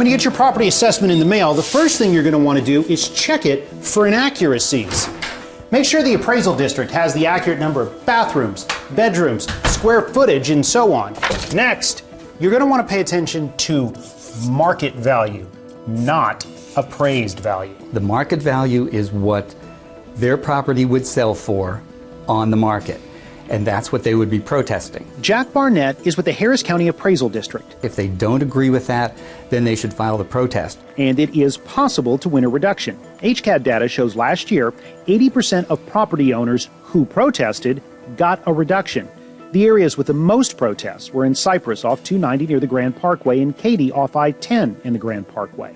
When you get your property assessment in the mail, the first thing you're going to want to do is check it for inaccuracies. Make sure the appraisal district has the accurate number of bathrooms, bedrooms, square footage, and so on. Next, you're going to want to pay attention to market value, not appraised value. The market value is what their property would sell for on the market, and that's what they would be protesting. Jack Barnett is with the Harris County Appraisal District. If they don't agree with that, then they should file the protest. And it is possible to win a reduction. HCAD data shows last year, 80% of property owners who protested got a reduction. The areas with the most protests were in Cypress off 290 near the Grand Parkway and Katy off I-10 in the Grand Parkway.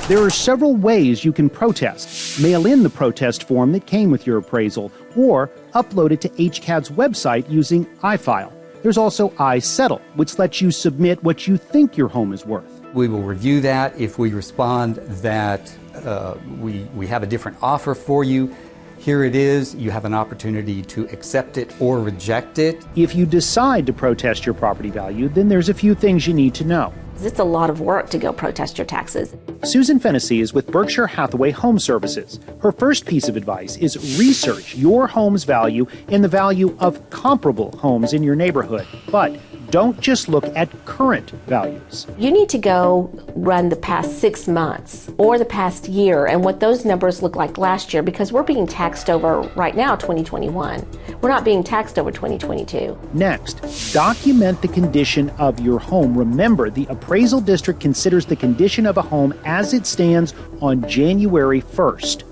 There are several ways you can protest. Mail in the protest form that came with your appraisal, or upload it to HCAD's website using iFile. There's also iSettle, which lets you submit what you think your home is worth. We will review that. If we respond that we have a different offer for you, here it is. You have an opportunity to accept it or reject it. If you decide to protest your property value, then there's a few things you need to know. It's a lot of work to go protest your taxes. Susan Fennessy is with Berkshire Hathaway Home Services. Her first piece of advice is research your home's value and the value of comparable homes in your neighborhood. But don't just look at current values. You need to go run the past 6 months or the past year and what those numbers look like last year, because we're being taxed over right now 2021. We're not being taxed over 2022. Next, document the condition of your home. Remember, the appraisal district considers the condition of a home as it stands on January 1st.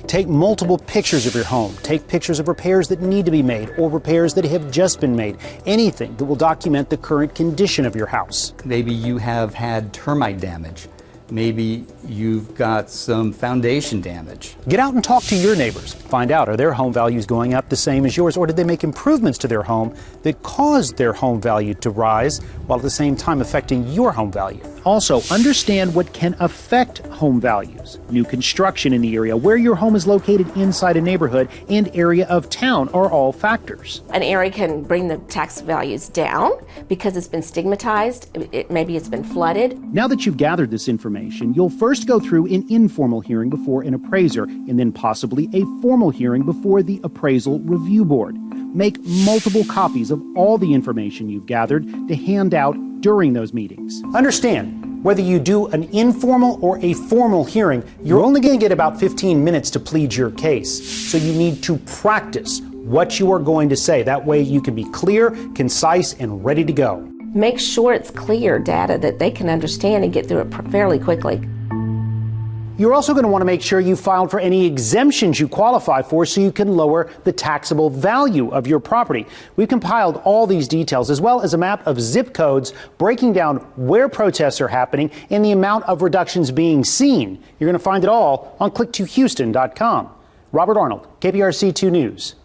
Take multiple pictures of your home. Take pictures of repairs that need to be made or repairs that have just been made. Anything that will document the current condition of your house. Maybe you have had termite damage. Maybe you've got some foundation damage. Get out and talk to your neighbors. Find out, are their home values going up the same as yours, or did they make improvements to their home that caused their home value to rise while at the same time affecting your home value? Also, understand what can affect home values. New construction in the area, where your home is located inside a neighborhood, and area of town are all factors. An area can bring the tax values down because it's been stigmatized. Maybe it's been flooded. Now that you've gathered this information, you'll first go through an informal hearing before an appraiser, and then possibly a formal hearing before the appraisal review board. Make multiple copies of all the information you've gathered to hand out during those meetings. Understand, whether you do an informal or a formal hearing, you're only going to get about 15 minutes to plead your case. So you need to practice what you are going to say. That way you can be clear, concise, and ready to go. Make sure it's clear data that they can understand and get through it fairly quickly. You're also going to want to make sure you filed for any exemptions you qualify for so you can lower the taxable value of your property. We've compiled all these details as well as a map of zip codes breaking down where protests are happening and the amount of reductions being seen. You're going to find it all on click2houston.com. Robert Arnold, KPRC 2 News.